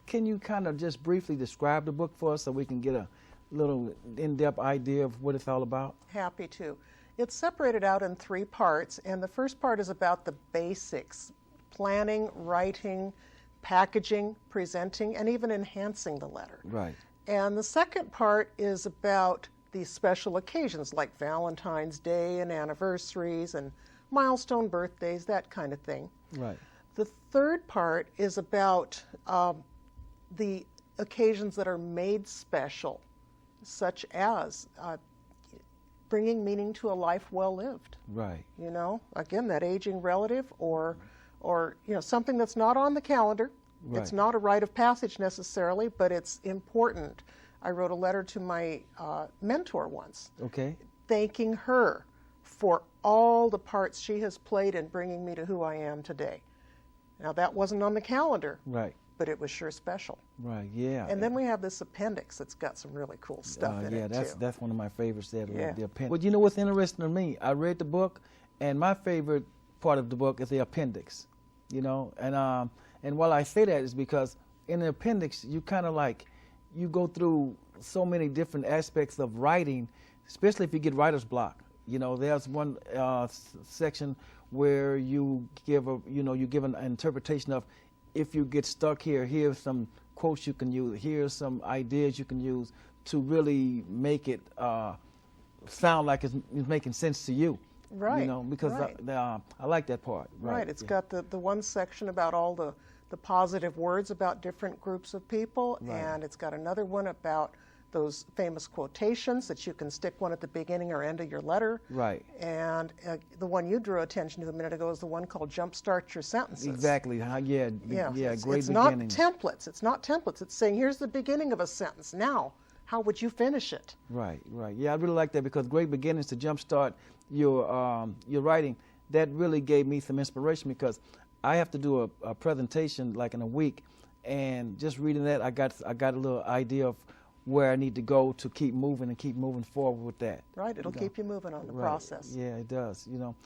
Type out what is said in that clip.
can you kind of just briefly describe the book for us so we can get a little in-depth idea of what it's all about? Happy to. It's separated out in 3 parts, and the first part is about the basics: planning, writing, packaging, presenting, and even enhancing the letter. Right. And the second part is about these special occasions like Valentine's Day and anniversaries and milestone birthdays, that kind of thing. Right. The third part is about the occasions that are made special, such as bringing meaning to a life well lived. Right. You know, again, that aging relative, or you know, something that's not on the calendar. Right. It's not a rite of passage necessarily, but it's important. I wrote a letter to my mentor once, Okay. thanking her for all the parts she has played in bringing me to who I am today. Now, that wasn't on the calendar, Right. but it was sure special. Right. Yeah. And then we have this appendix that's got some really cool stuff in it, too. That's one of my favorites there, Yeah. the appendix. Well, you know what's interesting to me? I read the book, and my favorite part of the book is the appendix, you know, and while I say that is because in the appendix, you kind of like, you go through so many different aspects of writing, especially if you get writer's block. You know, there's one section where you give an interpretation of, if you get stuck here, here's some quotes you can use, here's some ideas you can use to really make it sound like it's making sense to you. Right. You know, because right. I like that part. Right. It's got the one section about all the positive words about different groups of people, Right. and it's got another one about those famous quotations that you can stick one at the beginning or end of your letter. Right. And the one you drew attention to a minute ago is the one called Jumpstart Your Sentences. Exactly. Yeah. Great it's beginning. not templates. It's not templates. It's saying, here's the beginning of a sentence. Now, how would you finish it? Right. Right. Yeah, I really like that because great beginnings to jumpstart your writing. That really gave me some inspiration because I have to do a presentation like in a week, and just reading that, I got a little idea of where I need to go to keep moving forward with that. Right, it'll keep you moving on the Right. process. Yeah, it does. You know,